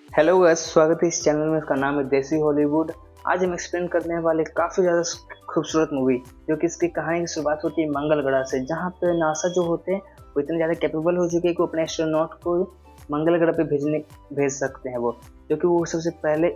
Hello guys, स्वागत है इस चैनल में। इसका नाम है देसी हॉलीवुड। आज हम एक्सप्लेन करने वाले काफ़ी ज़्यादा खूबसूरत मूवी, जो कि इसकी कहानी की शुरुआत होती है मंगल ग्रह से, जहाँ पे नासा जो होते हैं वो इतने ज़्यादा कैपेबल हो चुके हैं कि वो अपने एस्ट्रोनॉट को मंगल ग्रह पे भेज सकते हैं। वो जो कि वो सबसे पहले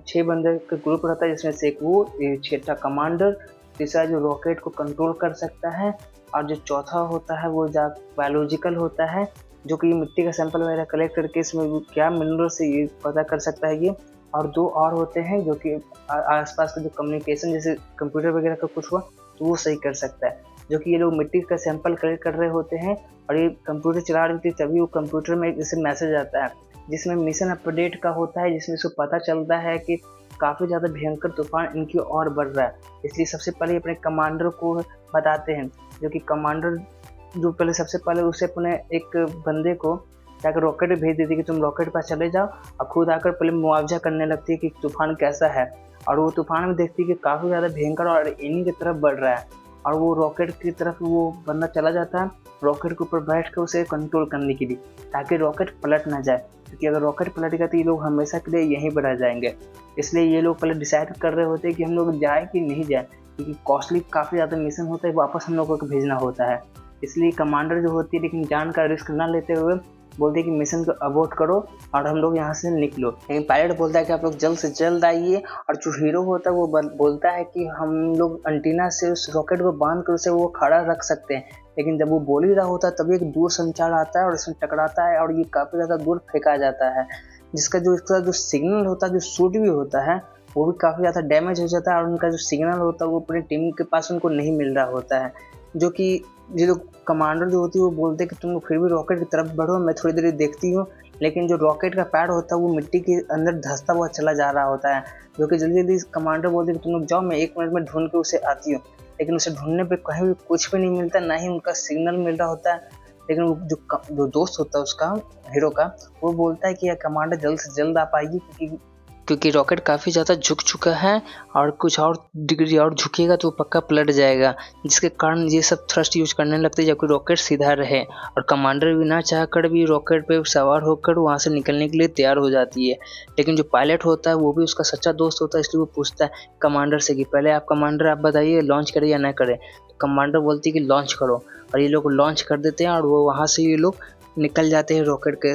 6 बंदे का ग्रुप रहता है, जिसमें से एक वो छठा कमांडर, तीसरा जो रॉकेट को कंट्रोल कर सकता है, और जो चौथा होता है वो बायोलॉजिकल होता है, जो कि मिट्टी का सैंपल वगैरह कलेक्ट करके इसमें क्या मिनरल्स है ये पता कर सकता है ये। और दो और होते हैं जो कि आसपास का जो कम्युनिकेशन जैसे कंप्यूटर वगैरह का कुछ हुआ तो वो सही कर सकता है। जो कि ये लोग मिट्टी का सैंपल कलेक्ट कर रहे होते हैं और ये कंप्यूटर चला रही थी, तभी वो कंप्यूटर में जैसे मैसेज आता है जिसमें मिशन अपडेट का होता है, जिसमें इसको पता चलता है कि काफ़ी ज़्यादा भयंकर तूफान इनकी ओर बढ़ रहा है। इसलिए सबसे पहले अपने कमांडर को बताते हैं, जो कि कमांडर जो पहले सबसे पहले उसे अपने एक बंदे को जाकर रॉकेट भेज देती है कि तुम रॉकेट पर चले जाओ, और खुद आकर पहले मुआवजा करने लगती है कि तूफान कैसा है। और वो तूफान में देखती है कि काफ़ी ज़्यादा भयंकर और इन्हीं की तरफ बढ़ रहा है, और वो रॉकेट की तरफ वो बंदा चला जाता है रॉकेट के ऊपर बैठ कर उसे कंट्रोल करने के लिए, ताकि रॉकेट पलट ना जाए, क्योंकि अगर रॉकेट पलट गया तो ये लोग हमेशा के लिए यहीं पर रह जाएंगे। इसलिए ये लोग पहले डिसाइड कर रहे होते हैं कि हम लोग जाए कि नहीं जाए, क्योंकि कॉस्टली काफ़ी ज़्यादा मिशन होता है, वापस हम लोगों को भेजना होता है। इसलिए कमांडर जो होती है लेकिन जान का रिस्क ना लेते हुए बोलते हैं कि मिशन को अबॉर्ट करो और हम लोग यहाँ से निकलो। लेकिन पायलट बोलता है कि आप लोग जल्द से जल्द आइए, और जो हीरो होता है वो बोलता है कि हम लोग एंटीना से उस रॉकेट को बांध कर उसे वो खड़ा रख सकते हैं। लेकिन जब वो बोल ही रहा होता है तभी एक दूर संचार आता है और उसमें टकराता है और ये काफ़ी ज़्यादा दूर फेंका जाता है, जिसका जो इसका जो सिग्नल होता है, जो सूट भी होता है, वो भी काफ़ी ज़्यादा डैमेज हो जाता है, और उनका जो सिग्नल होता है वो अपनी टीम के पास उनको नहीं मिल रहा होता है। जो कि ये लोग कमांडर जो होती है वो बोलते हैं कि तुम लोग फिर भी रॉकेट की तरफ बढ़ो, मैं थोड़ी देर देखती हूँ। लेकिन जो रॉकेट का पैड होता है वो मिट्टी के अंदर धंसता हुआ चला जा रहा होता है, जो कि जल्दी जल्दी कमांडर बोलते हैं कि तुम लोग जाओ, मैं 1 मिनट में ढूंढ के उसे आती हूँ। लेकिन उसे ढूंढने पे कहीं भी कुछ भी नहीं मिलता, ना ही उनका सिग्नल मिल रहा होता है। लेकिन वो जो दोस्त होता है उसका, हीरो का, वो बोलता है कि यार कमांडर जल्द से जल्द आ पाएगी, क्योंकि रॉकेट काफ़ी ज़्यादा झुक चुका है, और कुछ और डिग्री और झुकेगा तो पक्का पलट जाएगा, जिसके कारण ये सब थ्रस्ट यूज करने लगते हैं जबकि रॉकेट सीधा रहे। और कमांडर भी ना चाहकर भी रॉकेट पे सवार होकर वहाँ से निकलने के लिए तैयार हो जाती है। लेकिन जो पायलट होता है वो भी उसका सच्चा दोस्त होता है, इसलिए वो पूछता है कमांडर से कि पहले आप कमांडर आप बताइए लॉन्च करें या ना करें। तो कमांडर बोलती है कि लॉन्च करो, और ये लोग लॉन्च कर देते हैं और वो वहाँ से ये लोग निकल जाते हैं रॉकेट के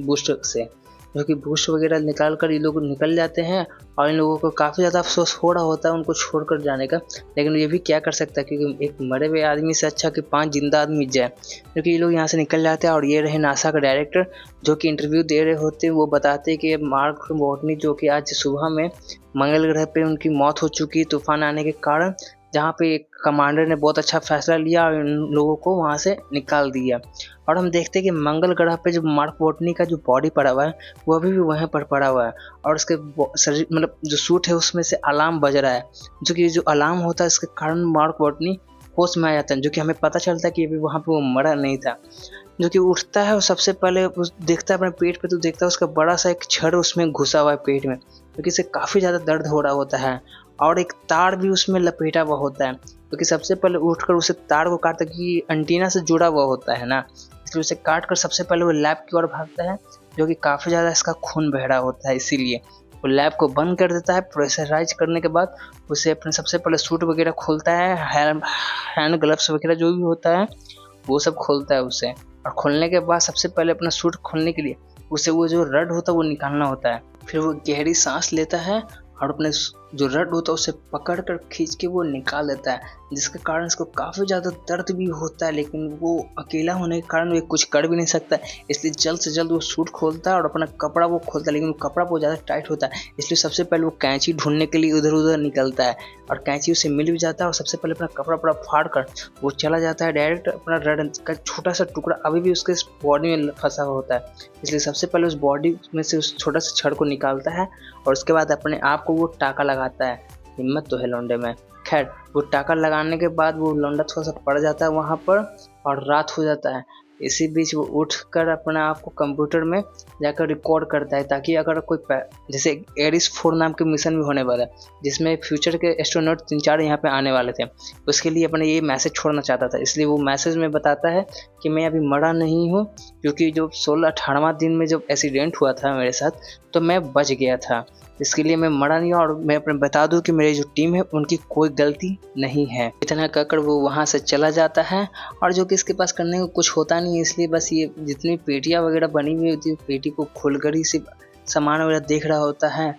बूस्ट से। जो कि बूस्ट वगैरह निकाल कर ये लोग निकल जाते हैं, और इन लोगों को काफ़ी ज़्यादा अफसोस हो रहा होता है उनको छोड़कर जाने का। लेकिन ये भी क्या कर सकता है, क्योंकि एक मरे हुए आदमी से अच्छा कि 5 जिंदा आदमी जाए। क्योंकि ये लोग यहाँ से निकल जाते हैं, और ये रहे नासा का डायरेक्टर जो कि इंटरव्यू दे रहे होते हैं। वो बताते हैं कि मार्क वॉटनी जो कि आज सुबह में मंगल ग्रह पे उनकी मौत हो चुकी तूफान आने के कारण, जहाँ पे एक कमांडर ने बहुत अच्छा फैसला लिया और इन लोगों को वहाँ से निकाल दिया। और हम देखते हैं कि मंगल ग्रह पे जो मार्क वॉटनी का जो बॉडी पड़ा हुआ है वो अभी भी वहीं पर पड़ा हुआ है, और उसके शरीर मतलब जो सूट है उसमें से अलार्म बज रहा है, जो कि जो अलार्म होता है इसके कारण मार्क वॉटनी होश में आ जाता है, जो कि हमें पता चलता है कि अभी वहाँ पे वो मरा नहीं था। जो कि उठता है और सबसे पहले देखता है अपने पेट पे, तो देखता है उसका बड़ा सा एक छड़ उसमें घुसा हुआ है पेट में, क्योंकि इसे काफ़ी ज़्यादा दर्द हो रहा होता है, और एक तार भी उसमें लपेटा हुआ होता है। क्योंकि सबसे पहले उठकर उसे तार को काटता है, कि एंटीना से जुड़ा हुआ होता है ना, इसलिए उसे काट कर सबसे पहले वो लैब की ओर भागता है, जो कि काफ़ी ज़्यादा इसका खून बह रहा होता है। इसीलिए वो लैब को बंद कर देता है। प्रेशराइज करने के बाद उसे अपने सबसे पहले सूट वगैरह खोलता है, हैंड ग्लव्स वगैरह जो भी होता है वो सब खोलता है उसे। और खोलने के बाद सबसे पहले अपना सूट खोलने के लिए उसे वो जो रड होता है वो निकालना होता है। फिर वो गहरी सांस लेता है और अपने जो रड होता है उसे पकड़ कर खींच के वो निकाल देता है, जिसके कारण इसको काफ़ी ज़्यादा दर्द भी होता है। लेकिन वो अकेला होने के कारण वो कुछ कर भी नहीं सकता, इसलिए जल्द से जल्द वो सूट खोलता है और अपना कपड़ा वो खोलता है। लेकिन वो कपड़ा बहुत ज़्यादा टाइट होता है, इसलिए सबसे पहले वो कैंची ढूंढने के लिए इधर उधर निकलता है, और कैंची उसे मिल भी जाता है। और सबसे पहले अपना कपड़ा फाड़ कर वो चला जाता है डायरेक्ट अपना रड का छोटा सा टुकड़ा अभी भी उसके बॉडी में फंसा हुआ होता है, इसलिए सबसे पहले उस बॉडी में से उस छोटा सा छड़ को निकालता है, और उसके बाद अपने आप को वो टाका लगाता है। हिम्मत तो है लौंडे में। खैर वो टाका लगाने के बाद वो लौंडा थोड़ा सा पड़ जाता है वहाँ पर, और रात हो जाता है। इसी बीच वो उठकर अपने आप को कंप्यूटर में जाकर रिकॉर्ड करता है, ताकि अगर कोई जैसे एरिस 4 नाम के मिशन भी होने वाला है जिसमें फ्यूचर के एस्ट्रोनॉट 3-4 यहाँ पे आने वाले थे, उसके लिए अपने ये मैसेज छोड़ना चाहता था। इसलिए वो मैसेज में बताता है कि मैं अभी मरा नहीं हूँ, क्योंकि जो 16-18वां दिन में जब एक्सीडेंट हुआ था मेरे साथ तो मैं बच गया था, इसके लिए मैं मरा नहीं हूँ। और मैं अपने बता दूं कि मेरी जो टीम है उनकी कोई गलती नहीं है। इतना कहकर वो वहाँ से चला जाता है, और जो कि इसके पास करने को कुछ होता नहीं है, इसलिए बस ये जितनी पेटियाँ वगैरह बनी हुई होती है पेटी को खोलकर ही सिर्फ सामान वगैरह देख रहा होता है,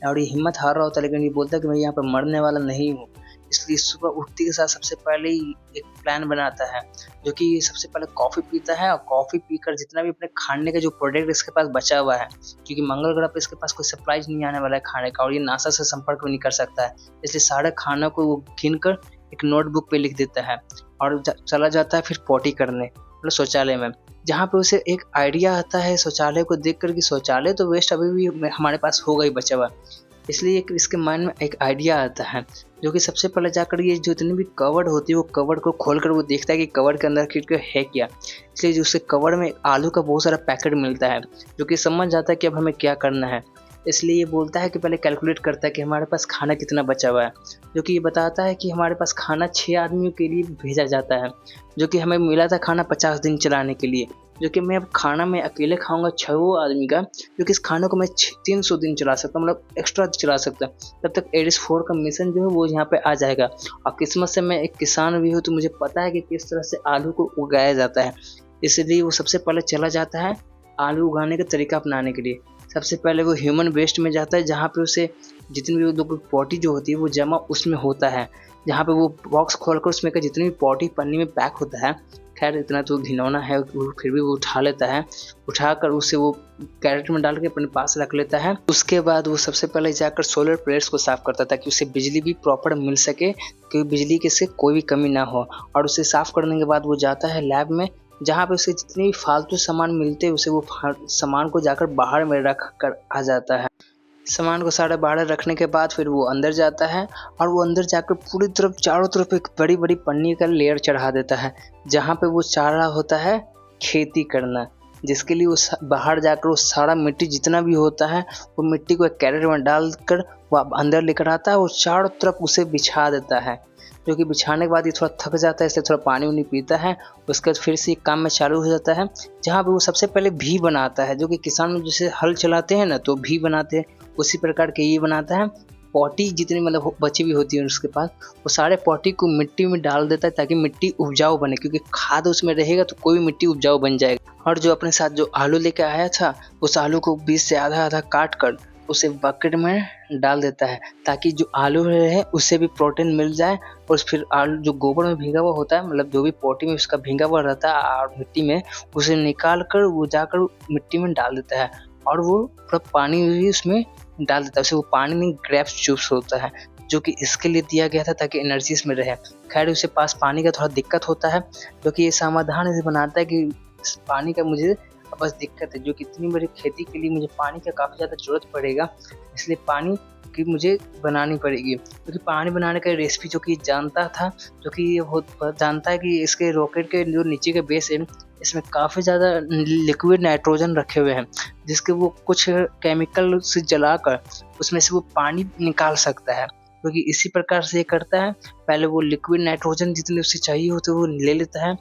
और ये हिम्मत हार रहा होता है। लेकिन ये बोलता है कि मैं यहाँ पर मरने वाला नहीं हूँ। इसलिए सुबह उठते के साथ सबसे पहले ही एक प्लान बनाता है, जो कि सबसे पहले कॉफ़ी पीता है, और कॉफ़ी पीकर जितना भी अपने खाने का जो प्रोडक्ट इसके पास बचा हुआ है, क्योंकि मंगल ग्रह पे इसके पास कोई सप्लाईज नहीं आने वाला है खाने का, और ये नासा से संपर्क भी नहीं कर सकता है, इसलिए सारे खानों को वो गिन कर एक नोटबुक पे लिख देता है और चला जाता है फिर पॉटी करने, मतलब शौचालय में। जहाँ पे उसे एक आइडिया आता है शौचालय को देख कर कि शौचालय तो वेस्ट अभी भी हमारे पास होगा ही बचा हुआ, इसलिए इसके माइंड में एक आइडिया आता है, जो कि सबसे पहले जाकर ये जो जितनी भी कवर्ड होती है वो कवर्ड को खोलकर वो देखता है कि कवर्ड के अंदर आखिर है क्या। इसलिए उसे कवर्ड में आलू का बहुत सारा पैकेट मिलता है, जो कि समझ जाता है कि अब हमें क्या करना है। इसलिए ये बोलता है कि पहले कैलकुलेट करता है कि हमारे पास खाना कितना बचा हुआ है, जो कि ये बताता है कि हमारे पास खाना 6 आदमियों के लिए भेजा जाता है, जो कि हमें मिला था खाना 50 दिन चलाने के लिए, जो कि मैं अब खाना मैं अकेले खाऊंगा 6 आदमी का, जो कि इस खाने को मैं 300 दिन चला सकता हूँ, मतलब एक्स्ट्रा चला सकता हूँ। तब तक एरिस 4 का मिशन जो है वो यहाँ पे आ जाएगा। और किस्मत से मैं एक किसान भी हूँ तो मुझे पता है कि किस तरह से आलू को उगाया जाता है, इसलिए वो सबसे पहले चला जाता है आलू उगाने का तरीका अपनाने के लिए। सबसे पहले वो ह्यूमन वेस्ट में जाता है, जहाँ पे उसे जितनी भी लोग पॉटी जो होती है वो जमा उसमें होता है, जहाँ पे वो बॉक्स खोलकर उसमें का जितनी भी पॉटी पन्नी में पैक होता है, खैर इतना तो घिनौना है फिर भी वो उठा लेता है, उठाकर उसे वो कैरेट में डाल के अपने पास रख लेता है। उसके बाद वो सबसे पहले जाकर सोलर प्लेट्स को साफ करता है ताकि उसे बिजली भी प्रॉपर मिल सके, क्योंकि बिजली के से कोई भी कमी ना हो। और उसे साफ करने के बाद वो जाता है लैब में, जहाँ पे उसे जितने भी फालतू सामान मिलते हैं उसे वो सामान को जाकर बाहर में रख कर आ जाता है। सामान को सारा बाहर रखने के बाद फिर वो अंदर जाता है, और वो अंदर जाकर पूरी तरफ चारों तरफ एक बड़ी बड़ी पन्नी का लेयर चढ़ा देता है, जहाँ पे वो चाह रहा होता है खेती करना, जिसके लिए वो बाहर जाकर वो सारा मिट्टी जितना भी होता है वो मिट्टी को एक कैरेट में डालकर वो अंदर लेकर आता है और चारों तरफ उसे बिछा देता है। जो कि बिछाने के बाद ये थोड़ा थक जाता है, इसलिए थोड़ा पानी उनी पीता है। उसके बाद फिर से काम में चालू हो जाता है, जहाँ पे वो सबसे पहले भी बनाता है, जो कि किसान जैसे हल चलाते हैं ना तो भी बनाते हैं, उसी प्रकार के ये बनाता है। पॉटी जितनी मतलब बची हुई होती है उसके पास, वो सारे पॉटी को मिट्टी में डाल देता है ताकि मिट्टी उपजाऊ बने, क्योंकि खाद उसमें रहेगा तो कोई भी मिट्टी उपजाऊ बन जाएगा। और जो अपने साथ जो आलू लेके आया था उस आलू को बीच से आधा आधा काट कर उसे बकेट में डाल देता है, ताकि जो आलू रहे उससे भी प्रोटीन मिल जाए। और फिर आलू जो गोबर में भीगा हुआ होता है, मतलब जो भी पॉटी में उसका भीगा हुआ रहता है और मिट्टी में, उसे निकाल कर वो जाकर मिट्टी में डाल देता है, और वो पूरा पानी भी उसमें डाल देता है, उसे वो पानी में ग्रेप्स जूस होता है, जो कि इसके लिए दिया गया था ताकि एनर्जी इसमें रहे। खैर उसे पास पानी का थोड़ा दिक्कत होता है, जो कि ये समाधान इसे बनाता है कि पानी का मुझे बस दिक्कत है, जो कि इतनी बड़ी खेती के लिए मुझे पानी का काफ़ी ज़्यादा ज़रूरत पड़ेगा, इसलिए पानी की मुझे बनानी पड़ेगी। क्योंकि पानी बनाने का रेसिपी जो कि जानता था, जो कि ये बहुत जानता है कि इसके रॉकेट के जो नीचे के बेस है इसमें काफ़ी ज़्यादा लिक्विड नाइट्रोजन रखे हुए हैं, जिसके वो कुछ केमिकल से जलाकर उसमें से वो पानी निकाल सकता है। क्योंकि इसी प्रकार से ये करता है, पहले वो लिक्विड नाइट्रोजन जितने उसे चाहिए होते वो ले लेता है,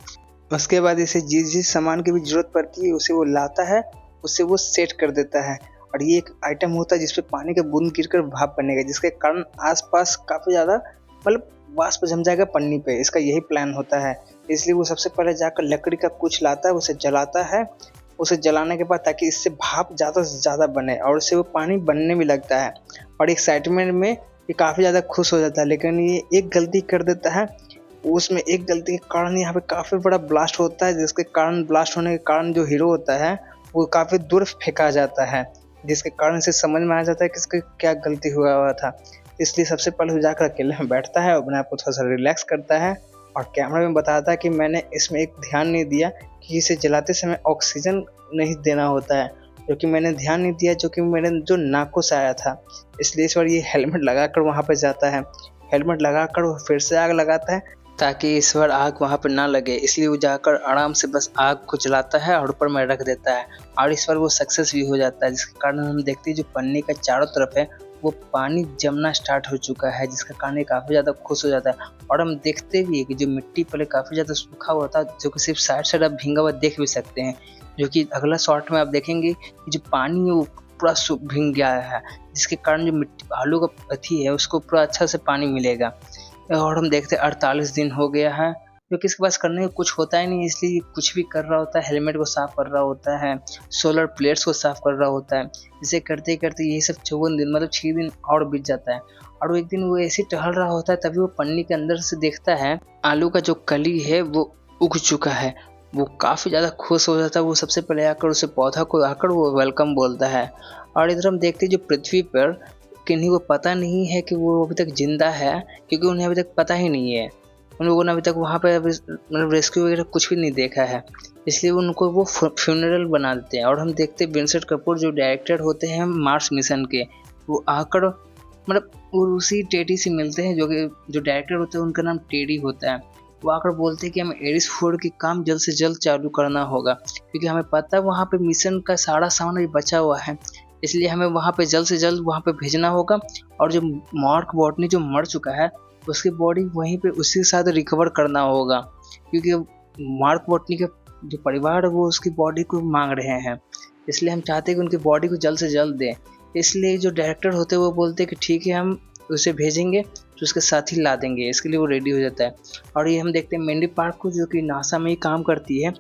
उसके बाद इसे जिस सामान की भी जरूरत पड़ती है उसे वो लाता है, उसे वो सेट कर देता है। और ये एक आइटम होता है जिसपे पानी का बूंद गिरकर भाप बनेगा, जिसके कारण आसपास काफ़ी ज़्यादा मतलब वाष्प जम जाएगा पन्नी पे, इसका यही प्लान होता है। इसलिए वो सबसे पहले जाकर लकड़ी का कुछ लाता है, उसे जलाता है, उसे जलाने के बाद ताकि इससे भाप ज़्यादा से ज़्यादा बने और उससे वो पानी बनने भी लगता है। और एक्साइटमेंट में ये काफ़ी ज़्यादा खुश हो जाता है, लेकिन ये एक गलती कर देता है। उसमें एक गलती के कारण यहाँ पे काफ़ी बड़ा ब्लास्ट होता है, जिसके कारण ब्लास्ट होने के कारण जो हीरो होता है वो काफ़ी दूर फेंका जाता है, जिसके कारण इसे समझ में आ जाता है कि इसका क्या गलती हुआ था। इसलिए सबसे पहले वो जाकर अकेले में बैठता है और अपने आप को थोड़ा सा रिलैक्स करता है, और कैमरा में बताता है कि मैंने इसमें एक ध्यान नहीं दिया कि इसे जलाते समय ऑक्सीजन नहीं देना होता है, क्योंकि मैंने ध्यान नहीं दिया, जो कि मेरे जो नाकों से आया था। इसलिए इस बार ये हेलमेट लगाकर वहाँ पर जाता है, हेलमेट लगाकर वो फिर से आग लगाता है, ताकि इस बार आग वहाँ पर ना लगे, इसलिए वो जाकर आराम से बस आग को जलाता है और ऊपर में रख देता है और इस बार वो सक्सेस भी हो जाता है, जिसके कारण हम देखते हैं जो पन्नी का चारों तरफ है वो पानी जमना स्टार्ट हो चुका है, जिसका कारण ये काफ़ी ज़्यादा खुश हो जाता है। और हम देखते भी है कि जो मिट्टी पहले काफ़ी ज़्यादा सूखा हुआ था, जो कि सिर्फ साइड साइड आप भींगा हुआ देख भी सकते हैं, जो कि अगला शॉट में आप देखेंगे कि जो पानी है वो पूरा भींग गया है, जिसके कारण जो मिट्टी आलू का पत्ती है उसको पूरा अच्छा से पानी मिलेगा। और हम देखते हैं 48 दिन हो गया है, क्योंकि इसके पास करने को कुछ होता ही नहीं, इसलिए कुछ भी कर रहा होता है, हेलमेट को साफ कर रहा होता है, सोलर प्लेट्स को साफ कर रहा होता है। इसे करते करते यही सब 54 दिन मतलब 6 दिन और बीत जाता है। और वो एक दिन वो ऐसे टहल रहा होता है, तभी वो पन्नी के अंदर से देखता है आलू का जो कली है वो उग चुका है। वो काफ़ी ज़्यादा खुश हो जाता है, वो सबसे पहले आकर उसे पौधा को आकर वो वेलकम बोलता है। और इधर हम देखते हैं जो पृथ्वी पर किन्हीं को पता नहीं है कि वो अभी तक जिंदा है, क्योंकि उन्हें अभी तक पता ही नहीं है। उन लोगों ने अभी तक वहाँ पे मतलब रेस्क्यू वगैरह कुछ भी नहीं देखा है, इसलिए उनको वो फ्यूनरल बना देते हैं। और हम देखते हैं विंसेंट कपूर जो डायरेक्टर होते हैं मार्स मिशन के, वो आकर मतलब वो उसी टेडी से मिलते हैं, जो कि जो डायरेक्टर होते हैं उनका नाम टेडी होता है। वो आकर बोलते हैं कि हमें एरिस 4 की काम जल्द से जल्द चालू करना होगा, क्योंकि हमें पता है वहाँ पे मिशन का सारा सामान अभी बचा हुआ है, इसलिए हमें वहाँ पे जल्द से जल्द वहाँ पे भेजना होगा। और जो मार्क वॉटनी जो मर चुका है उसकी बॉडी वहीं पे उसी के साथ रिकवर करना होगा, क्योंकि मार्क वॉटनी के जो परिवार है वो उसकी बॉडी को मांग रहे हैं, इसलिए हम चाहते हैं कि उनकी बॉडी को जल्द से जल्द दें। इसलिए जो डायरेक्टर होते हैं वो बोलते हैं कि ठीक है हम उसे भेजेंगे, तो उसके साथ ही ला देंगे, इसके लिए वो रेडी हो जाता है। और ये हम देखते हैं मेंडी पार्क को, जो कि नासा में ही काम करती है,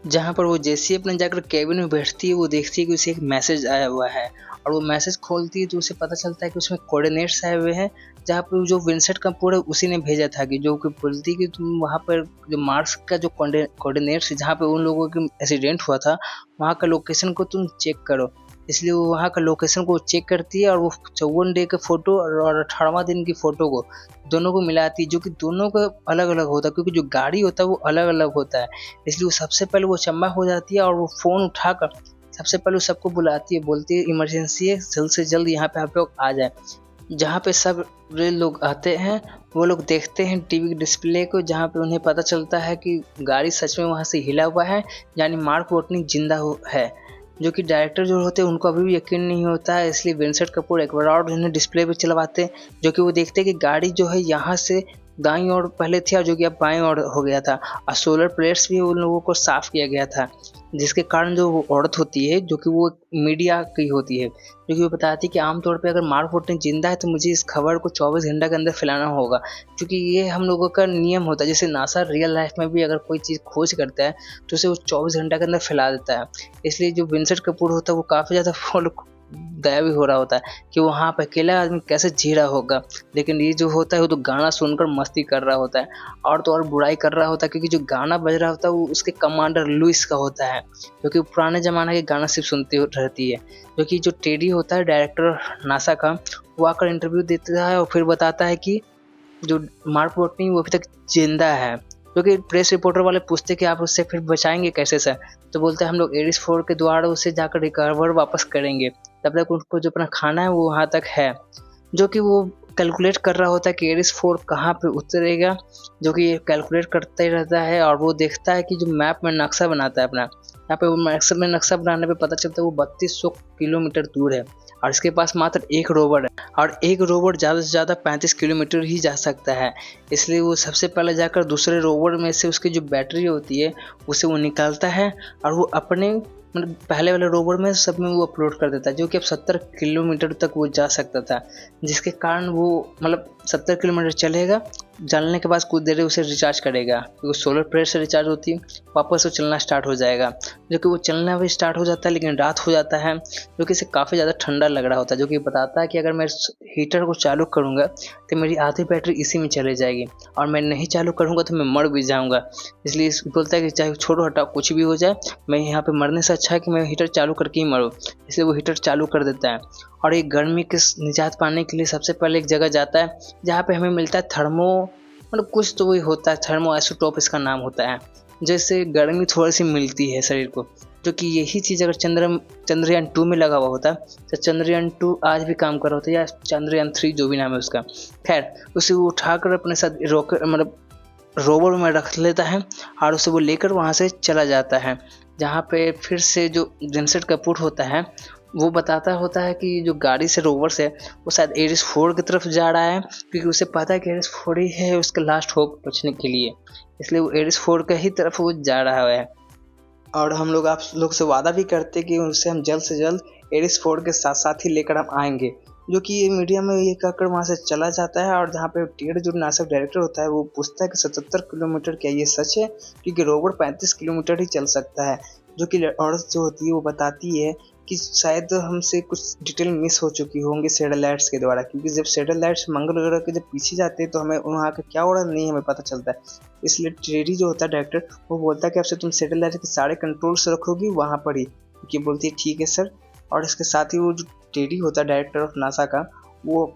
जहाँ पर वो जैसे ही अपने जाकर केबिन में बैठती है वो देखती है कि उसे एक मैसेज आया हुआ है, और वो मैसेज खोलती है तो उसे पता चलता है कि उसमें कोऑर्डिनेट्स आए हुए हैं, जहाँ पर जो विंसेंट कपूर है उसी ने भेजा था, कि जो कि बोलती कि तुम वहाँ पर जो मार्स का जो कोऑर्डिनेट्स जहाँ पे उन लोगों की एक्सीडेंट हुआ था वहाँ का लोकेशन को तुम चेक करो। इसलिए वो वहाँ का लोकेशन को चेक करती है और वो 54 डे के फ़ोटो और 18वां दिन की फ़ोटो को दोनों को मिलाती है, जो कि दोनों का अलग अलग होता है, क्योंकि जो गाड़ी होता है वो अलग अलग होता है। इसलिए वो सबसे पहले वो चंबा हो जाती है और वो फ़ोन उठाकर सबसे पहले सबको बुलाती है, बोलती है इमरजेंसी है, जल्द से जल्द यहाँ पे आप लोग आ जाए। जहाँ पे सब लोग आते हैं वो लोग देखते हैं टीवी डिस्प्ले को, जहाँ पे उन्हें पता चलता है कि गाड़ी सच में वहाँ से हिला हुआ है, यानी मार्क वॉटनी जिंदा है। जो कि डायरेक्टर जो होते हैं उनको अभी भी यकीन नहीं होता है, इसलिए विंसेंट कपूर एक बार और उन्हें डिस्प्ले पे चलवाते हैं, जो कि वो देखते हैं कि गाड़ी जो है यहाँ से दाईं ओर पहले थी और जो कि अब बाईं ओर हो गया था, और सोलर प्लेट्स भी उन लोगों को साफ किया गया था, जिसके कारण जो वो औरत होती है जो कि वो मीडिया की होती है, जो कि वो बताती है कि आमतौर पे अगर मार्क वॉटनी जिंदा है तो मुझे इस खबर को 24 घंटे के अंदर फैलाना होगा, क्योंकि ये हम लोगों का नियम होता है। जैसे नासा रियल लाइफ में भी अगर कोई चीज़ खोज करता है तो उसे वो 24 घंटे के अंदर फैला देता है। इसलिए जो विंसेंट कपूर होता है वो काफ़ी ज़्यादा फॉलो दया भी हो रहा होता है कि वहाँ पर अकेला आदमी कैसे जी रहा होगा, लेकिन ये जो होता है वो तो गाना सुनकर मस्ती कर रहा होता है, और तो और बुराई कर रहा होता है, क्योंकि जो गाना बज रहा होता है वो उसके कमांडर लुइस का होता है, क्योंकि पुराने ज़माने के गाना सिर्फ सुनती रहती है। क्योंकि जो टेडी होता है डायरेक्टर नासा का, वो आकर इंटरव्यू देता है और फिर बताता है कि जो मार्क वॉटनी वो अभी तक जिंदा है, क्योंकि प्रेस रिपोर्टर वाले पूछते कि आप उससे फिर बचाएंगे कैसे सर, तो बोलते हैं हम लोग एरिस 4 के द्वारा उसे जाकर रिकवर वापस करेंगे, तब तक उनको जो अपना खाना है वो वहाँ तक है। जो कि वो कैलकुलेट कर रहा होता है कि एरिस 4 कहाँ पे उतरेगा, जो कि ये कैलकुलेट करता ही रहता है। और वो देखता है कि जो मैप में नक्शा बनाता है अपना, यहाँ पे वो मैप में नक्शा बनाने पे पता चलता है वो 3200 किलोमीटर दूर है, और इसके पास मात्र एक रोवर है, और एक रोवर ज़्यादा से ज़्यादा 35 किलोमीटर ही जा सकता है। इसलिए वो सबसे पहले जाकर दूसरे रोवर में से उसकी जो बैटरी होती है उसे वो निकालता है, और वो अपने मतलब पहले वाले रोवर में सब में वो अपलोड कर देता है, जो कि अब 70 किलोमीटर तक वो जा सकता था, जिसके कारण वो मतलब 70 किलोमीटर चलेगा, जलने के बाद कुछ देर उसे रिचार्ज करेगा, क्योंकि सोलर प्लेट से रिचार्ज होती है, वापस वो चलना स्टार्ट हो जाएगा। जो कि वो चलना भी स्टार्ट हो जाता है, लेकिन रात हो जाता है, जो कि इसे काफ़ी ज़्यादा ठंडा लग रहा होता है, जो कि बताता है कि अगर मैं हीटर को चालू करूँगा तो मेरी आधी बैटरी इसी में चले जाएगी, और मैं नहीं चालू करूँगा तो मैं मर भी जाऊँगा। इसलिए बोलता है कि चाहे छोड़ो हटाओ कुछ भी हो जाए, मैं यहाँ पे मरने से अच्छा है कि मैं हीटर चालू करके ही मरूँ। इसलिए वो हीटर चालू कर देता है, और ये गर्मी के निजात पाने के लिए सबसे पहले एक जगह जाता है जहाँ पे हमें मिलता है थर्मो मतलब कुछ तो वही होता है, थर्मो आइसोटोप इसका नाम होता है, जैसे गर्मी थोड़ी सी मिलती है शरीर को। जो कि यही चीज़ अगर चंद्रयान 2 में लगा हुआ होता तो चंद्रयान 2 आज भी काम कर रहा होता, या चंद्रयान 3 जो भी नाम है उसका। खैर उसे वो उठाकर अपने साथ रॉकेट मतलब रोवर में रख लेता है और उसे वो लेकर वहाँ से चला जाता है, जहाँ पे फिर से जो विंसेंट कपूर होता है वो बताता होता है कि जो गाड़ी से रोवर से वो शायद एरिस 4 की तरफ जा रहा है, क्योंकि उसे पता है कि एरिस 4 ही है उसका लास्ट होप बचने के लिए, इसलिए वो एरिस 4 के ही तरफ वो जा रहा है। और हम लोग आप लोग से वादा भी करते कि उसे हम जल्द से जल्द एरिस 4 के साथ साथ ही लेकर हम आएंगे, जो कि ये मीडिया में ये कहकर वहाँ से चला जाता है। और जहाँ पे टेड जो नासा डायरेक्टर होता है वो पूछता है कि 77 किलोमीटर क्या ये सच है, क्योंकि रोवर 35 किलोमीटर ही चल सकता है, जो कि औरत जो होती है वो बताती है कि शायद हमसे कुछ डिटेल मिस हो चुकी होंगी सैटेलाइट्स के द्वारा, क्योंकि जब सैटेलाइट्स मंगल ग्रह के जब पीछे जाते हैं तो हमें वहाँ का क्या हो रहा नहीं हमें पता चलता है। इसलिए टेडी जो होता है डायरेक्टर वो बोलता है कि अब से तुम सैटेलाइट के सारे कंट्रोल्स रखोगी वहाँ पर ही, क्योंकि बोलती है ठीक है सर। और इसके साथ ही वो जो टेडी होता है डायरेक्टर ऑफ नासा का, वो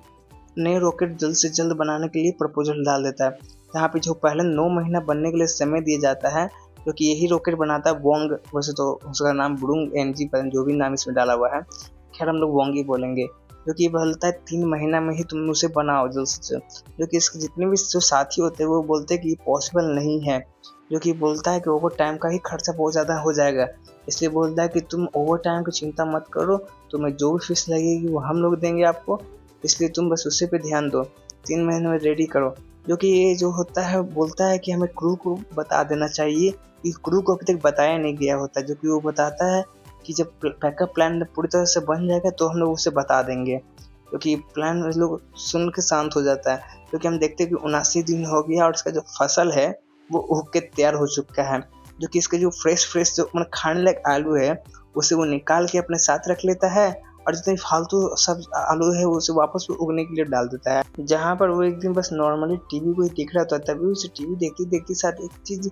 नए रॉकेट जल्द से जल्द बनाने के लिए प्रपोजल डाल देता है, जहाँ पे जो पहले 9 महीना बनने के लिए समय दिया जाता है, जो कि यही रॉकेट बनाता है वोंग। वैसे तो उसका नाम ब्रूंग एनजी पर जो भी नाम इसमें डाला हुआ है, खैर हम लोग वोंग ही बोलेंगे, जो कि बोलता है 3 महीना में ही तुम उसे बनाओ जल्द से जल्द। जो कि इसके जितने भी जो साथी होते हैं वो बोलते हैं कि पॉसिबल नहीं है, जो कि बोलता है कि ओवर टाइम का ही खर्चा बहुत ज़्यादा हो जाएगा, इसलिए बोलता है कि तुम ओवर टाइम की चिंता मत करो, तुम्हें जो भी फीस लगेगी वो हम लोग देंगे आपको, इसलिए तुम बस उसी पे ध्यान दो, 3 महीने में रेडी करो। जो कि ये जो होता है बोलता है कि हमें क्रू को बता देना चाहिए, इस क्रू को अभी तक बताया नहीं गया होता, जो कि वो बताता है कि जब बैकअप प्लान पूरी तरह से बन जाएगा तो हम लोग उसे बता देंगे, क्योंकि प्लान लोग सुन के शांत हो जाता है। क्योंकि हम देखते हैं कि 79 दिन हो गया और इसका जो फसल है वो उग के तैयार हो चुका है, जो कि इसके जो फ्रेश जो मतलब खाने लायक आलू है उसे वो निकाल के अपने साथ रख लेता है, और जितने फालतू सब आलू है उसे वापस उगने के लिए डाल देता है। जहाँ पर वो एक दिन बस नॉर्मली टीवी को ही देख रहा था, तभी उसे टीवी देखते देखते साथ एक चीज़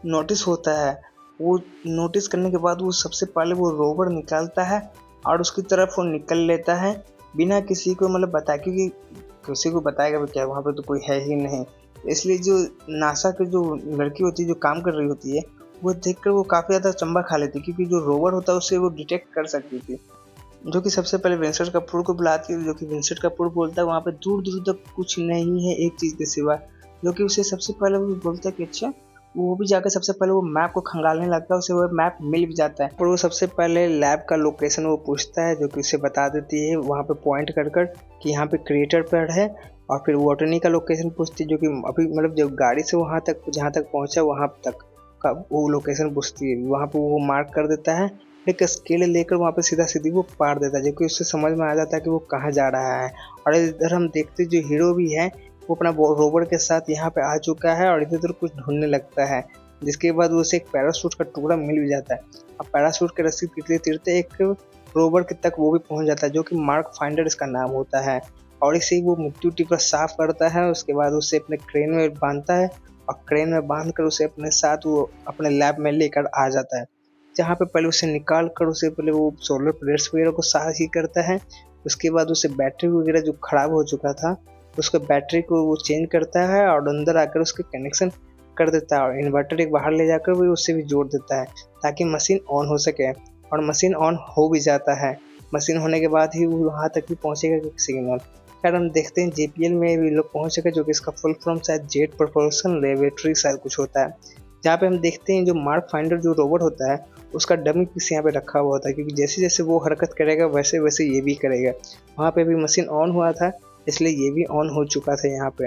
नोटिस होता है। वो नोटिस करने के बाद वो सबसे पहले वो रोवर निकालता है और उसकी तरफ वो निकल लेता है बिना किसी को मतलब बताए, क्योंकि किसी को बताएगा क्या वहाँ पे तो कोई है ही नहीं। इसलिए जो नासा की जो लड़की होती है जो काम कर रही होती है वो देखकर वो काफ़ी ज़्यादा चंबा खा लेती है, क्योंकि जो रोवर होता है उससे वो डिटेक्ट कर सकती थी। जो कि सबसे पहले विंसेंट कपूर को बुलाती है, जो कि विंसेंट कपूर बोलता है वहाँ पे दूर दूर तक कुछ नहीं है एक चीज़ के सिवा, जो कि उसे सबसे पहले वो बोलता है कि अच्छा, वो भी जाकर सबसे पहले वो मैप को खंगालने लगता है, उसे वो मैप मिल भी जाता है। और वो सबसे पहले लैब का लोकेशन वो पूछता है, जो कि उसे बता देती है वहाँ पे पॉइंट कर कि यहाँ पे क्रिएटर पेड़ है। और फिर बॉटनी का लोकेशन पूछती है, जो कि अभी मतलब जब गाड़ी से वहाँ तक जहाँ तक पहुँचा वहाँ तक का वो लोकेशन पूछती है, वहाँ पे वो मार्क कर देता है, एक स्केल लेकर वहाँ पे सीधा सीधी वो पार देता है, जो कि उससे समझ में आ जाता है कि वो कहाँ जा रहा है। और इधर हम देखते जो हीरो भी है वो अपना रोवर के साथ यहाँ पे आ चुका है और इधर उधर कुछ ढूंढने लगता है, जिसके बाद उसे एक पैराशूट का टुकड़ा मिल भी जाता है। अब पैराशूट के रस्सी तिरते तिरते एक रोवर के तक वो भी पहुँच जाता है, जो कि मार्क फाइंडर इसका नाम होता है। और इसे वो मिट्टी उट्टी पर साफ करता है, उसके बाद उसे अपने क्रेन में बांधता है और क्रेन में बांध कर उसे अपने साथ वो अपने लैब में लेकर आ जाता है, जहाँ पे पहले उसे निकाल कर उसे पहले वो सोलर प्लेट्स वगैरह को साफ ही करता है। उसके बाद उसे बैटरी वगैरह जो खराब हो चुका था उसके बैटरी को वो चेंज करता है और अंदर आकर उसके कनेक्शन कर देता है, और इन्वर्टर एक बाहर ले जाकर भी उससे भी जोड़ देता है ताकि मशीन ऑन हो सके। और मशीन ऑन हो भी जाता है, मशीन होने के बाद ही वो वहाँ तक भी पहुँचेगा सिग्नल। खैर हम देखते हैं JPL में भी लोग पहुँच सके, जो कि इसका फुल फॉर्म शायद जेट प्रपोल्शन लेबोरेटरी शायद कुछ होता है, जहाँ पे हम देखते हैं जो मार्क फाइंडर जो रोबोट होता है उसका डमी पीस यहाँ पे रखा हुआ होता है, क्योंकि जैसे जैसे वो हरकत करेगा वैसे वैसे ये भी करेगा। वहाँ पे भी मशीन ऑन हुआ था इसलिए ये भी ऑन हो चुका था। यहाँ पे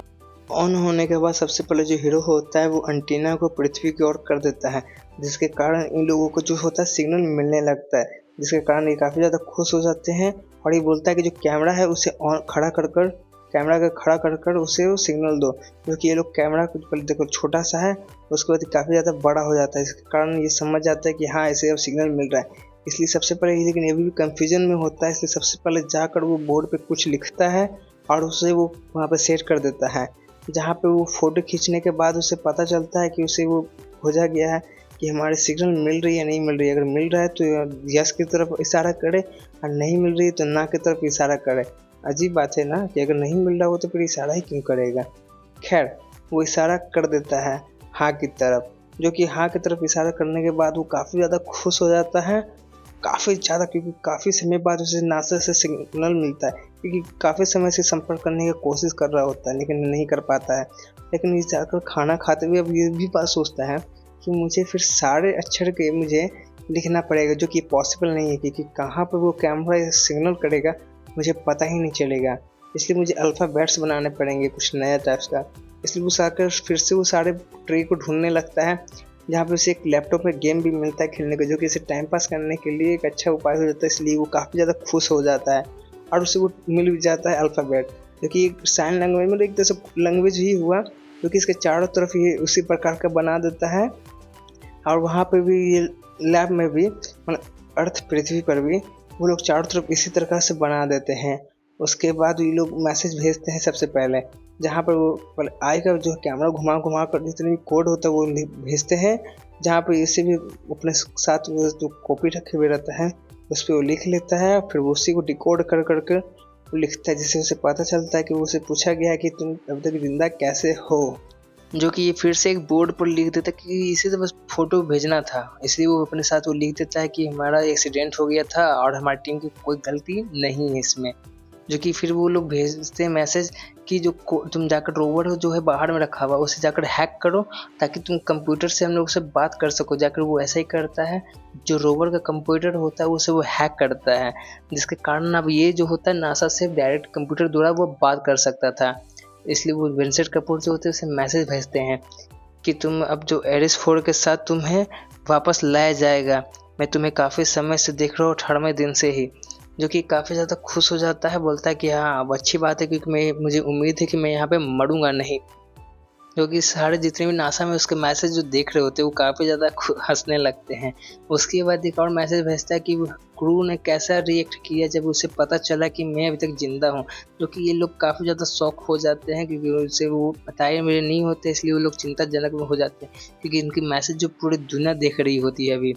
ऑन होने के बाद सबसे पहले जो हीरो होता है वो एंटीना को पृथ्वी की ओर कर देता है, जिसके कारण इन लोगों को जो होता है सिग्नल मिलने लगता है, जिसके कारण ये काफ़ी ज़्यादा खुश हो जाते हैं। और ये बोलता है कि जो कैमरा है उसे ऑन खड़ा कर कैमरा का खड़ा कर उसे वो सिग्नल दो, क्योंकि ये लोग कैमरा को पहले देखो छोटा सा है उसके बाद काफ़ी ज़्यादा बड़ा हो जाता है, इसके कारण ये समझ जाता है कि हाँ इसे अब सिग्नल मिल रहा है। इसलिए सबसे पहले लेकिन ये भी कन्फ्यूजन में होता है, इसलिए सबसे पहले जाकर वो बोर्ड पे कुछ लिखता है और उसे वो वहाँ पे सेट कर देता है, जहाँ पे वो फ़ोटो खींचने के बाद उसे पता चलता है कि उसे वो हो जा गया है कि हमारे सिग्नल मिल रही है नहीं मिल रही है। अगर मिल रहा है तो यस की तरफ इशारा करे और नहीं मिल रही है तो ना की तरफ इशारा करे। अजीब बात है ना कि अगर नहीं मिल रहा हो तो फिर इशारा ही क्यों करेगा। खैर वो इशारा कर देता है हाँ की तरफ, जो कि हाँ की तरफ इशारा करने के बाद वो काफ़ी ज़्यादा खुश हो जाता है काफ़ी ज़्यादा, क्योंकि काफ़ी समय बाद उसे नासा से सिग्नल मिलता है, क्योंकि काफ़ी समय से संपर्क करने की कोशिश कर रहा होता है लेकिन नहीं कर पाता है। लेकिन ये जाकर खाना खाते हुए अब ये भी बात सोचता है कि मुझे फिर सारे अक्षर के मुझे लिखना पड़ेगा, जो कि पॉसिबल नहीं है, क्योंकि कहाँ पर वो कैमरा सिग्नल करेगा मुझे पता ही नहीं चलेगा। इसलिए मुझे अल्फ़ाबेट्स बनाने पड़ेंगे कुछ नया टाइप्स का। इसलिए वो जाकर फिर से वो सारे ट्री को ढूंढने लगता है, जहाँ पे उसे एक लैपटॉप में गेम भी मिलता है खेलने को, जो कि इसे टाइम पास करने के लिए एक अच्छा उपाय हो जाता है। इसलिए वो काफ़ी ज़्यादा खुश हो जाता है और उसे वो मिल भी जाता है अल्फ़ाबेट, जो कि एक साइन लैंग्वेज में एक तरह से लैंग्वेज ही हुआ, जो कि इसके चारों तरफ ये उसी प्रकार का बना देता है। और वहाँ पे भी ये लैब में भी मतलब अर्थ पृथ्वी पर भी वो लोग चारों तरफ इसी तरह से बना देते हैं। उसके बाद ये लोग मैसेज भेजते हैं सबसे पहले, जहाँ पर वो आई का जो कैमरा घुमा घुमा कर जितने भी कोड होता है वो भेजते हैं, जहाँ पर इसे भी अपने साथ वो जो कॉपी रखे हुए रहता है उस पर वो लिख लेता है। फिर वो उसी को डिकोड कर करके वो लिखता है, जिससे उसे पता चलता है कि वो उसे पूछा गया है कि तुम अभी तक जिंदा कैसे हो, जो कि ये फिर से एक बोर्ड पर लिख देता है कि इसे तो बस फोटो भेजना था। इसलिए वो अपने साथ वो लिख देता है कि हमारा एक्सीडेंट हो गया था और हमारी टीम की कोई गलती नहीं है इसमें। जो कि फिर वो लोग भेजते हैं मैसेज कि जो तुम जाकर रोवर जो है बाहर में रखा हुआ उसे जाकर हैक करो, ताकि तुम कंप्यूटर से हम लोग से बात कर सको। जाकर वो ऐसा ही करता है, जो रोवर का कंप्यूटर होता है उसे वो हैक करता है, जिसके कारण अब ये जो होता है नासा से डायरेक्ट कंप्यूटर द्वारा वो बात कर सकता था। इसलिए वो विंसेंट कपूर जो होते हैं उसे मैसेज भेजते हैं कि तुम अब जो एरिस 4 के साथ तुम्हें वापस लाया जाएगा, मैं तुम्हें काफ़ी समय से देख रहा हूँ, 18वें दिन से ही। जो कि काफ़ी ज़्यादा खुश हो जाता है, बोलता है कि हाँ अब अच्छी बात है, क्योंकि मुझे उम्मीद है कि मैं यहाँ पे मरूंगा नहीं। क्योंकि सारे जितने भी नासा में उसके मैसेज जो देख रहे होते हैं वो काफ़ी ज़्यादा हंसने लगते हैं। उसके बाद एक और मैसेज भेजता है कि क्रू ने कैसा रिएक्ट किया जब उसे पता चला कि मैं अभी तक जिंदा हूँ। जो कि ये लोग काफ़ी ज़्यादा शॉक हो जाते हैं, क्योंकि उसे वो बताए मेरे नहीं होते, इसलिए वो लोग चिंताजनक में हो जाते हैं, क्योंकि इनकी मैसेज जो पूरी दुनिया देख रही होती है अभी।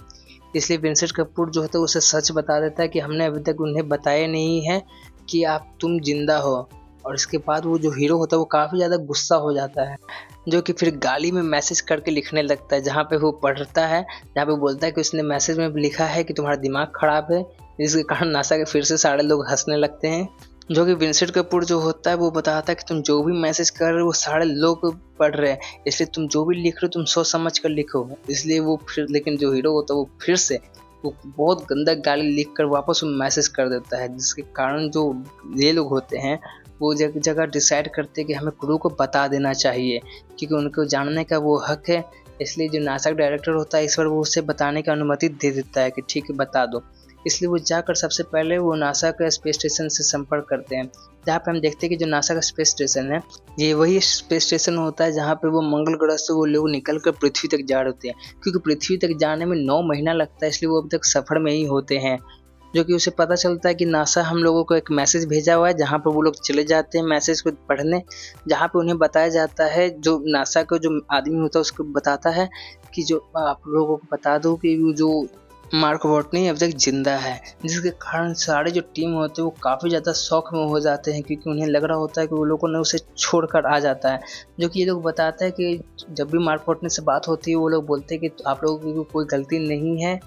इसलिए विंसेंट कपूर जो होता है उसे सच बता देता है कि हमने अभी तक उन्हें बताया नहीं है कि तुम जिंदा हो। और इसके बाद वो जो हीरो होता है वो काफ़ी ज़्यादा गुस्सा हो जाता है, जो कि फिर गाली में मैसेज करके लिखने लगता है, जहाँ पे वो पढ़ता है, जहाँ पे बोलता है कि उसने मैसेज में लिखा है कि तुम्हारा दिमाग खराब है, जिसके कारण नासा के फिर से सारे लोग हंसने लगते हैं। जो कि विंसेंट कपूर जो होता है वो बताता है कि तुम जो भी मैसेज कर रहे हो वो सारे लोग पढ़ रहे हैं, इसलिए तुम जो भी लिख रहे हो तुम सोच समझ कर लिखो। इसलिए वो फिर, लेकिन जो हीरो होता है वो फिर से वो बहुत गंदा गाली लिख कर वापस वो मैसेज कर देता है, जिसके कारण जो ये लोग होते हैं वो जगह डिसाइड करते हैं कि हमें क्रू को बता देना चाहिए, क्योंकि उनको जानने का वो हक है। इसलिए जो नासा का डायरेक्टर होता है इस बार वो उसे बताने की अनुमति दे देता है कि ठीक है बता दो। इसलिए वो जाकर सबसे पहले वो नासा के स्पेस स्टेशन से संपर्क करते हैं, जहाँ पे हम देखते हैं कि जो नासा का स्पेस स्टेशन है ये वही स्पेस स्टेशन होता है जहाँ पे वो मंगल ग्रह से वो लोग निकल कर पृथ्वी तक जा रहे होते हैं, क्योंकि पृथ्वी तक जाने में 9 महीना लगता है, इसलिए वो अभी तक सफर में ही होते हैं। जो कि उसे पता चलता है कि नासा हम लोगों को एक मैसेज भेजा हुआ है, जहाँ पर वो लोग चले जाते हैं मैसेज को पढ़ने, जहाँ पे उन्हें बताया जाता है, जो नासा का जो आदमी होता है उसको बताता है कि जो आप लोगों को बता दो कि जो मार्क वॉटनी अभी तक जिंदा है, जिसके कारण सारे जो टीम होते हैं वो काफ़ी ज़्यादा शौक में हो जाते हैं, क्योंकि उन्हें लग रहा होता है कि वो लोगों ने उसे छोड़कर आ जाता है। जो कि ये लोग बताते हैं कि जब भी मार्क वॉटनी से बात होती है वो लोग बोलते हैं कि आप लोगों की कोई गलती नहीं है,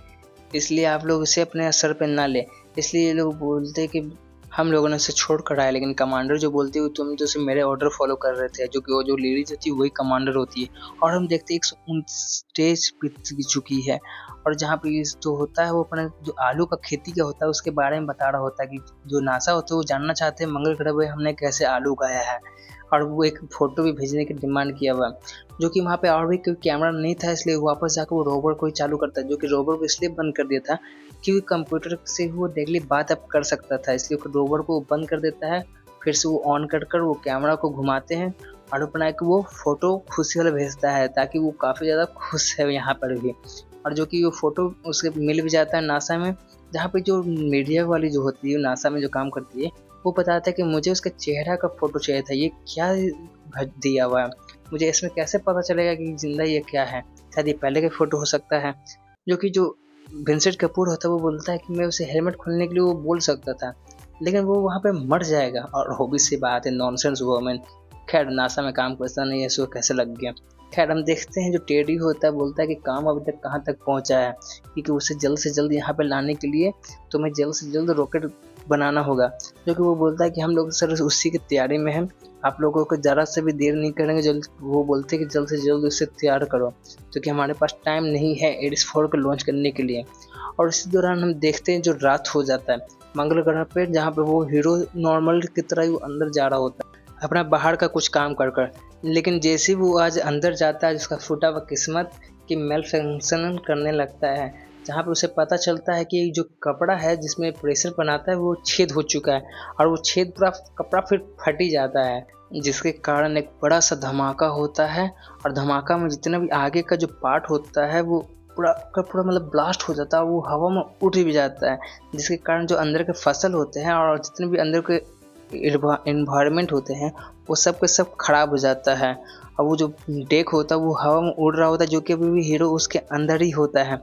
इसलिए आप लोग इसे अपने सर पे ना ले। इसलिए ये लोग बोलते हैं कि हम लोगों ने उसे छोड़ कर आया, लेकिन कमांडर जो बोलती है तुम तो सिर्फ मेरे ऑर्डर फॉलो कर रहे थे, जो कि वो जो लेडीज होती है वही कमांडर होती है। और हम देखते हैं 129 स्टेज बीत चुकी है, और जहाँ पे जो होता है वो अपने जो आलू का खेती क्या होता है उसके बारे में बता रहा होता है, कि जो नासा होता है वो जानना चाहते हैं मंगल ग्रह पे हमने कैसे आलू उगाया है, और वो एक फ़ोटो भी भेजने की डिमांड किया हुआ। जो कि वहाँ पे और भी कोई कैमरा नहीं था, इसलिए वापस जाकर वो रोवर को ही चालू करता है, जो कि रोवर को इसलिए बंद कर दिया था क्योंकि कंप्यूटर से वो डेली बात अब कर सकता था, इसलिए रोवर को बंद कर देता है। फिर से वो ऑन कर वो कैमरा को घुमाते हैं और अपना एक वो फ़ोटो खुशी वाला भेजता है, ताकि वो काफ़ी ज़्यादा खुश है यहाँ पर भी। और जो कि वो फ़ोटो उसे मिल भी जाता है नासा में, जहाँ पे जो मीडिया वाली जो होती है नासा में जो काम करती है वो बताता है कि मुझे उसका चेहरा का फ़ोटो चाहिए था, ये क्या दिया हुआ है, मुझे इसमें कैसे पता चलेगा कि जिंदा ये क्या है, शायद ये पहले का फ़ोटो हो सकता है। जो कि जो विंसेंट कपूर होता है वो बोलता है कि मैं उसे हेलमेट खोलने के लिए वो बोल सकता था, लेकिन वो वहाँ पे मर जाएगा। और हॉबी से बात है, नॉनसेंस वुमन। खैर नासा में काम करता नहीं है, इसको कैसे लग गया। खैर हम देखते हैं जो टेडी होता है बोलता है कि काम अभी तक कहाँ तक पहुँचा है, क्योंकि उसे जल्द से जल्द यहाँ पे लाने के लिए तुम्हें जल्द से जल्द रॉकेट बनाना होगा। जो कि वो बोलता है कि हम लोग सर उसी की तैयारी में हैं, आप लोगों को ज़रा से भी देर नहीं करेंगे। जल्द वो बोलते हैं कि जल्द से जल्द उसे तैयार करो, क्योंकि हमारे पास टाइम नहीं है एडिस 4 को लॉन्च करने के लिए। और इसी दौरान हम देखते हैं जो रात हो जाता है मंगल ग्रह पे, जहाँ पे वो हीरो नॉर्मल की तरह ही वो अंदर जा रहा होता है अपना बाहर का कुछ काम कर कर। लेकिन जैसे ही वो आज अंदर जाता है, जिसका फूटा हुआ किस्मत की मेल फंक्शन करने लगता है, जहाँ पे उसे पता चलता है कि जो कपड़ा है जिसमें प्रेशर बनाता है वो छेद हो चुका है, और वो छेद पूरा कपड़ा फिर फट ही जाता है, जिसके कारण एक बड़ा सा धमाका होता है। और धमाका में जितना भी आगे का जो पार्ट होता है वो पूरा का पूरा मतलब ब्लास्ट हो जाता है, वो हवा में उड़ भी जाता है, जिसके कारण जो अंदर के फसल होते हैं और जितने भी अंदर के इन्वायरमेंट होते हैं वो सब के सब खराब हो जाता है। और वो जो डेक होता है वो हवा में उड़ रहा होता है, जो कि अभी भी हीरो उसके अंदर ही होता है।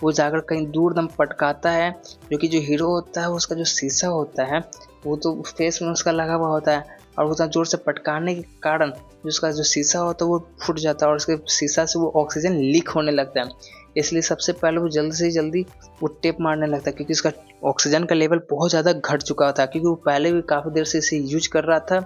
वो जाकर कहीं दूर दम पटकाता है, जो कि जो हीरो होता है उसका जो शीशा होता है वो तो फेस में उसका लगा हुआ होता है, और उतना जोर से पटकाने के कारण जो उसका जो शीशा होता है वो फूट जाता है, और उसके शीशा से वो ऑक्सीजन लीक होने लगता है। इसलिए सबसे पहले वो जल्दी से जल्दी वो टेप मारने लगता है, क्योंकि उसका ऑक्सीजन का लेवल बहुत ज़्यादा घट चुका था, क्योंकि वो पहले भी काफ़ी देर से इसे यूज कर रहा था,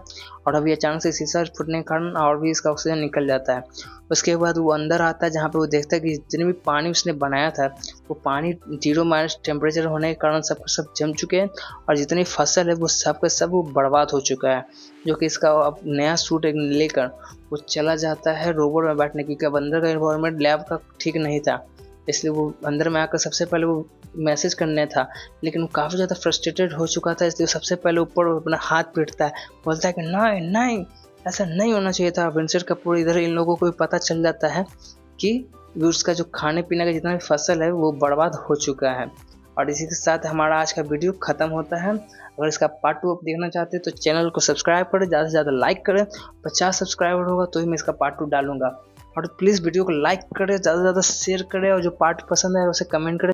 और अभी अचानक से शीशा फूटने के कारण और भी इसका ऑक्सीजन निकल जाता है। उसके बाद वो अंदर आता है, जहाँ पे वो देखता है कि जितने भी पानी उसने बनाया था वो पानी 0- टेम्परेचर होने के कारण सब जम चुके हैं, और जितनी फसल है वो सब का सब वो बर्बाद हो चुका है। जो कि इसका अब नया सूट लेकर वो चला जाता है रोबोट में बैठने, क्योंकि अब अंदर का इन्वायरमेंट लैब का ठीक नहीं था, इसलिए वो अंदर में आकर सबसे पहले वो मैसेज करने था। लेकिन वो काफ़ी ज़्यादा फ्रस्ट्रेटेड हो चुका था, इसलिए सबसे पहले ऊपर अपना हाथ पीटता है, बोलता है कि नहीं नहीं ऐसा नहीं होना चाहिए था। विंसेंट कपूर इधर इन लोगों को भी पता चल जाता है कि उसका जो खाने पीने का जितना भी फसल है वो बर्बाद हो चुका है। और इसी के साथ हमारा आज का वीडियो ख़त्म होता है। अगर इसका पार्ट 2 आप देखना चाहते हैं तो चैनल को सब्सक्राइब करें, ज़्यादा से ज़्यादा लाइक करें। 50 सब्सक्राइबर होगा तो ही मैं इसका पार्ट 2 डालूंगा। और प्लीज़ वीडियो को लाइक करें, ज़्यादा से ज़्यादा शेयर करें, और जो पार्ट पसंद है उसे कमेंट करें।